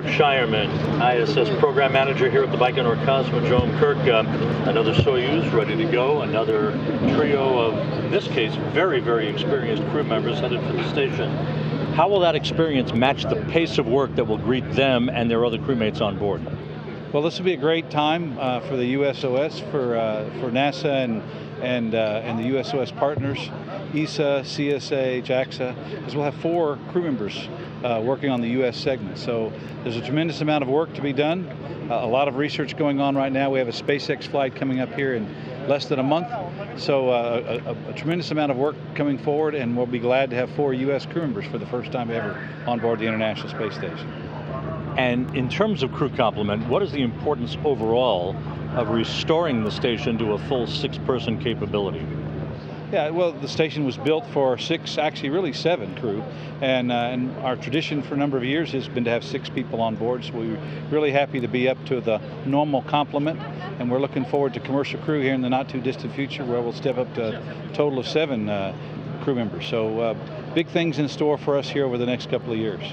Shireman, ISS Program Manager here at the Baikonur Cosmodrome. Kirk, another Soyuz ready to go, another trio of, in this case, very, very experienced crew members headed for the station. How will that experience match the pace of work that will greet them and their other crewmates on board? Well, this will be a great time for the USOS, for NASA and the USOS partners, ESA, CSA, JAXA, because we'll have 4 crew members working on the US segment. So there's a tremendous amount of work to be done, a lot of research going on right now. We have a SpaceX flight coming up here in less than a month, so a tremendous amount of work coming forward, and we'll be glad to have 4 US crew members for the first time ever on board the International Space Station. And in terms of crew complement, what is the importance overall of restoring the station to a full 6-person capability? Yeah, well, the station was built for 6, actually really 7 crew, and our tradition for a number of years has been to have 6 people on board, so we're really happy to be up to the normal complement, and we're looking forward to commercial crew here in the not too distant future where we'll step up to a total of 7 crew members. So big things in store for us here over the next couple of years.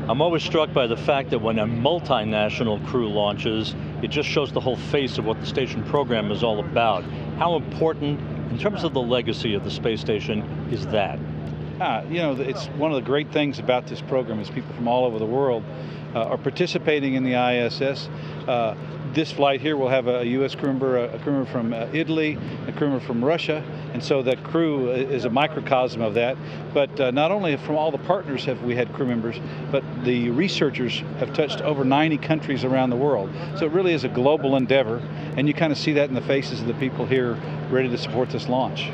I'm always struck by the fact that when a multinational crew launches, it just shows the whole face of what the station program is all about. How important, in terms of the legacy of the space station, is that? You know, it's one of the great things about this program is people from all over the world are participating in the ISS. This flight here will have a U.S. crew member, a crew member from Italy, a crew member from Russia, and so that crew is a microcosm of that. But not only from all the partners have we had crew members, but the researchers have touched over 90 countries around the world. So it really is a global endeavor, and you kind of see that in the faces of the people here ready to support this launch.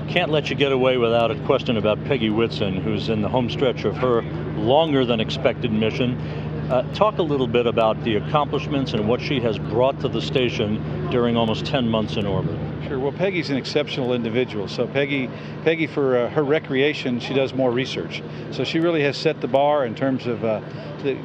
Can't let you get away without a question about Peggy Whitson, who's in the home stretch of her longer than expected mission. Talk a little bit about the accomplishments and what she has brought to the station during almost 10 months in orbit. Sure. Well, Peggy's an exceptional individual. So Peggy for her recreation, she does more research. So she really has set the bar in terms of the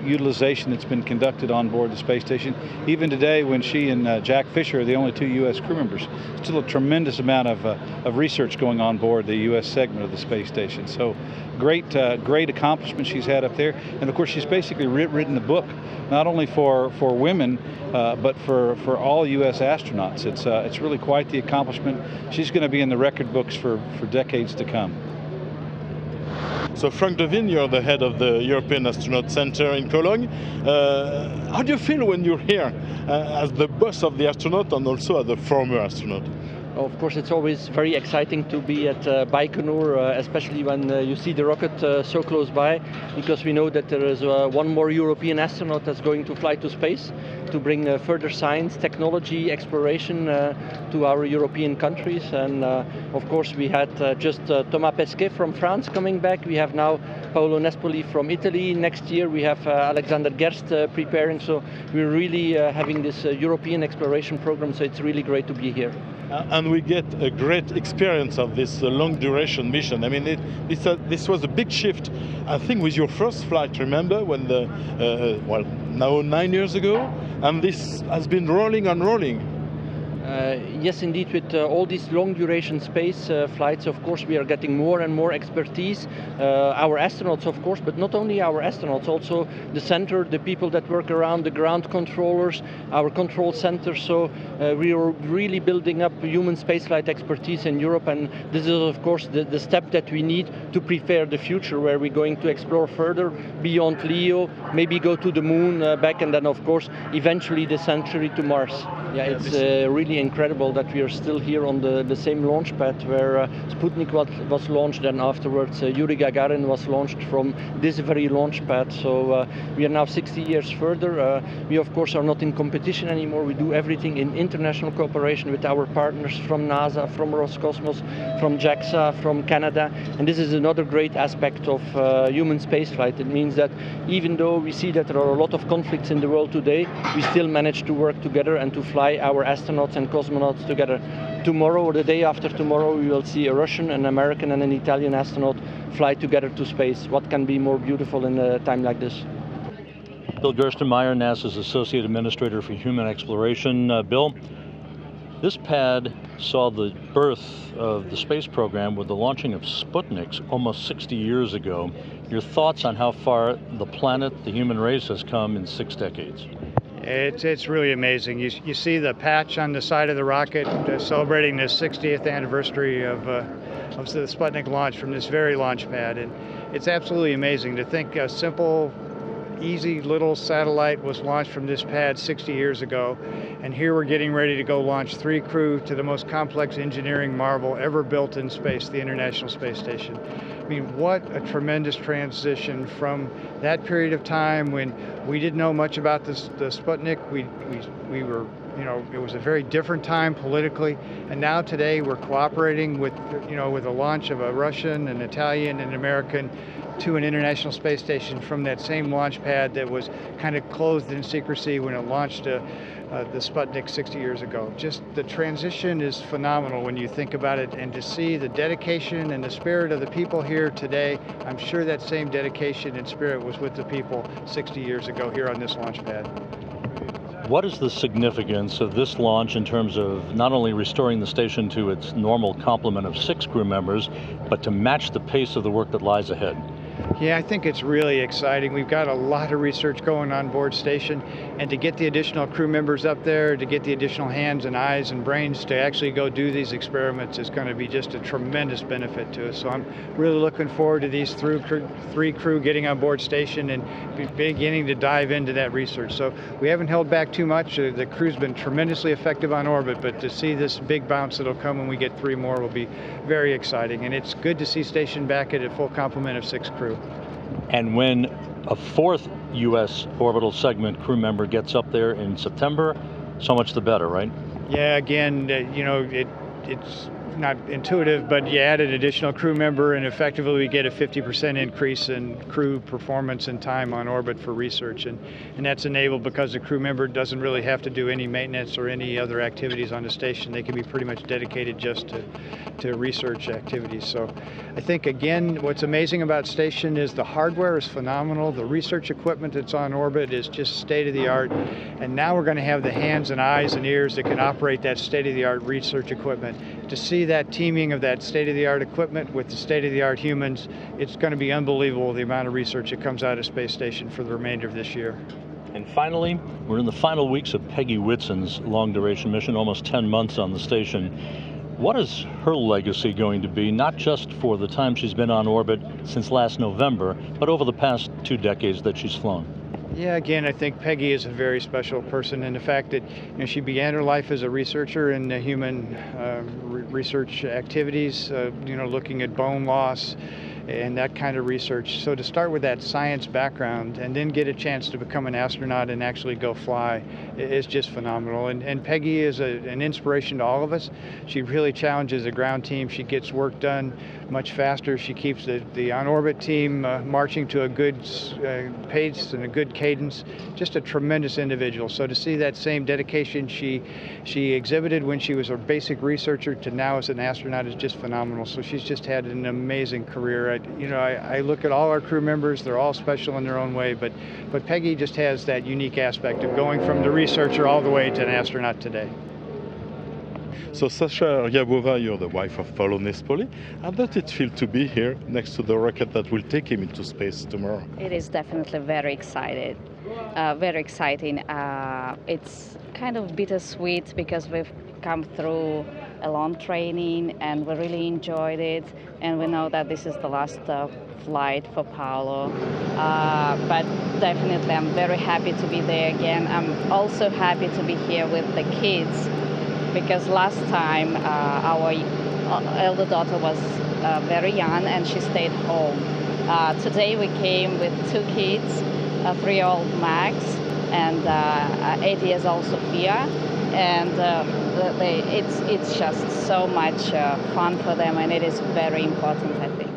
utilization that's been conducted on board the space station. Even today, when she and Jack Fisher are the only 2 U.S. crew members, still a tremendous amount of research going on board the U.S. segment of the space station. So great accomplishment she's had up there. And of course, she's basically written a book, not only for women, but for all U.S. astronauts. It's really quite the accomplishment. She's going to be in the record books for decades to come. So Frank Devine, you're the head of the European Astronaut Center in Cologne. How do you feel when you're here as the boss of the astronaut and also as the former astronaut? Of course, it's always very exciting to be at Baikonur, especially when you see the rocket so close by, because we know that there is one more European astronaut that's going to fly to space to bring further science, technology, exploration to our European countries. And of course, we had just Thomas Pesquet from France coming back. We have now Paolo Nespoli from Italy. Next year, we have Alexander Gerst preparing. So we're really having this European exploration program. So it's really great to be here. And we get a great experience of this long duration mission. I mean, this was a big shift, I think, with your first flight, remember, when well, now 9 years ago, and this has been rolling and rolling. Yes, indeed, with all these long duration space flights, of course, we are getting more and more expertise. Our astronauts, of course, but not only our astronauts, also the center, the people that work around, the ground controllers, our control center. So we are really building up human spaceflight expertise in Europe, and this is, of course, the step that we need to prepare the future, where we're going to explore further beyond LEO, maybe go to the moon back, and then, of course, eventually the century to Mars. Yeah, it's really incredible that we are still here on the same launch pad where Sputnik was launched, and afterwards Yuri Gagarin was launched from this very launch pad. So we are now 60 years further. We of course are not in competition anymore. We do everything in international cooperation with our partners from NASA, from Roscosmos, from JAXA, from Canada. And this is another great aspect of human spaceflight. It means that even though we see that there are a lot of conflicts in the world today, we still manage to work together and to fly our astronauts and cosmonauts together. Tomorrow or the day after tomorrow, we will see a Russian, an American and an Italian astronaut fly together to space. What can be more beautiful in a time like this? Bill Gerstenmaier, NASA's Associate Administrator for Human Exploration. Bill, This pad saw the birth of the space program with the launching of Sputniks almost 60 years ago. Your thoughts on how far the planet, the human race, has come in 6 decades? It's really amazing. You see the patch on the side of the rocket celebrating the 60th anniversary of the Sputnik launch from this very launch pad. And it's absolutely amazing to think a simple, easy little satellite was launched from this pad 60 years ago. And here we're getting ready to go launch 3 crew to the most complex engineering marvel ever built in space, the International Space Station. I mean, what a tremendous transition from that period of time when we didn't know much about the Sputnik. We were, you know, it was a very different time politically, and now today we're cooperating with, you know, with the launch of a Russian, an Italian, and an American to an International Space Station from that same launch pad that was kind of clothed in secrecy when it launched the Sputnik 60 years ago. Just the transition is phenomenal when you think about it, and to see the dedication and the spirit of the people here today, I'm sure that same dedication and spirit was with the people 60 years ago here on this launch pad. What is the significance of this launch in terms of not only restoring the station to its normal complement of 6 crew members, but to match the pace of the work that lies ahead? Yeah, I think it's really exciting. We've got a lot of research going on board station, and to get the additional crew members up there, to get the additional hands and eyes and brains to actually go do these experiments is going to be just a tremendous benefit to us. So I'm really looking forward to these 3 crew getting on board station and beginning to dive into that research. So we haven't held back too much. The crew's been tremendously effective on orbit, but to see this big bounce that'll come when we get 3 more will be very exciting. And it's good to see station back at a full complement of 6 crew. And when a 4th U.S. orbital segment crew member gets up there in September, so much the better, right? Yeah, again, you know, it's not intuitive, but you add an additional crew member and effectively we get a 50% increase in crew performance and time on orbit for research. And that's enabled because the crew member doesn't really have to do any maintenance or any other activities on the station. They can be pretty much dedicated just to research activities. So I think, again, what's amazing about station is the hardware is phenomenal. The research equipment that's on orbit is just state-of-the-art. And now we're going to have the hands and eyes and ears that can operate that state-of-the-art research equipment. To see that teaming of that state-of-the-art equipment with the state-of-the-art humans, it's going to be unbelievable the amount of research that comes out of Space Station for the remainder of this year. And finally, we're in the final weeks of Peggy Whitson's long-duration mission, almost 10 months on the station. What is her legacy going to be, not just for the time she's been on orbit since last November, but over the past 2 decades that she's flown? Yeah, again, I think Peggy is a very special person, and the fact that, you know, she began her life as a researcher in human research activities, you know, looking at bone loss and that kind of research. So to start with that science background and then get a chance to become an astronaut and actually go fly is just phenomenal. And Peggy is an inspiration to all of us. She really challenges the ground team. She gets work done much faster. She keeps the on-orbit team marching to a good pace and a good cadence. Just a tremendous individual. So to see that same dedication she exhibited when she was a basic researcher to now as an astronaut is just phenomenal. So she's just had an amazing career. I look at all our crew members. They're all special in their own way, but Peggy just has that unique aspect of going from the researcher all the way to an astronaut today. So Sasha Ryabova, you're the wife of Paolo Nespoli. How does it feel to be here next to the rocket that will take him into space tomorrow? It is definitely very exciting. It's kind of bittersweet because we've come through a long training and we really enjoyed it, and we know that this is the last flight for Paolo. But definitely I'm very happy to be there again. I'm also happy to be here with the kids, because last time our elder daughter was very young and she stayed home. Today we came with 2 kids, a 3-year-old Max and 8 years old Sophia, and it's just so much fun for them, and it is very important, I think.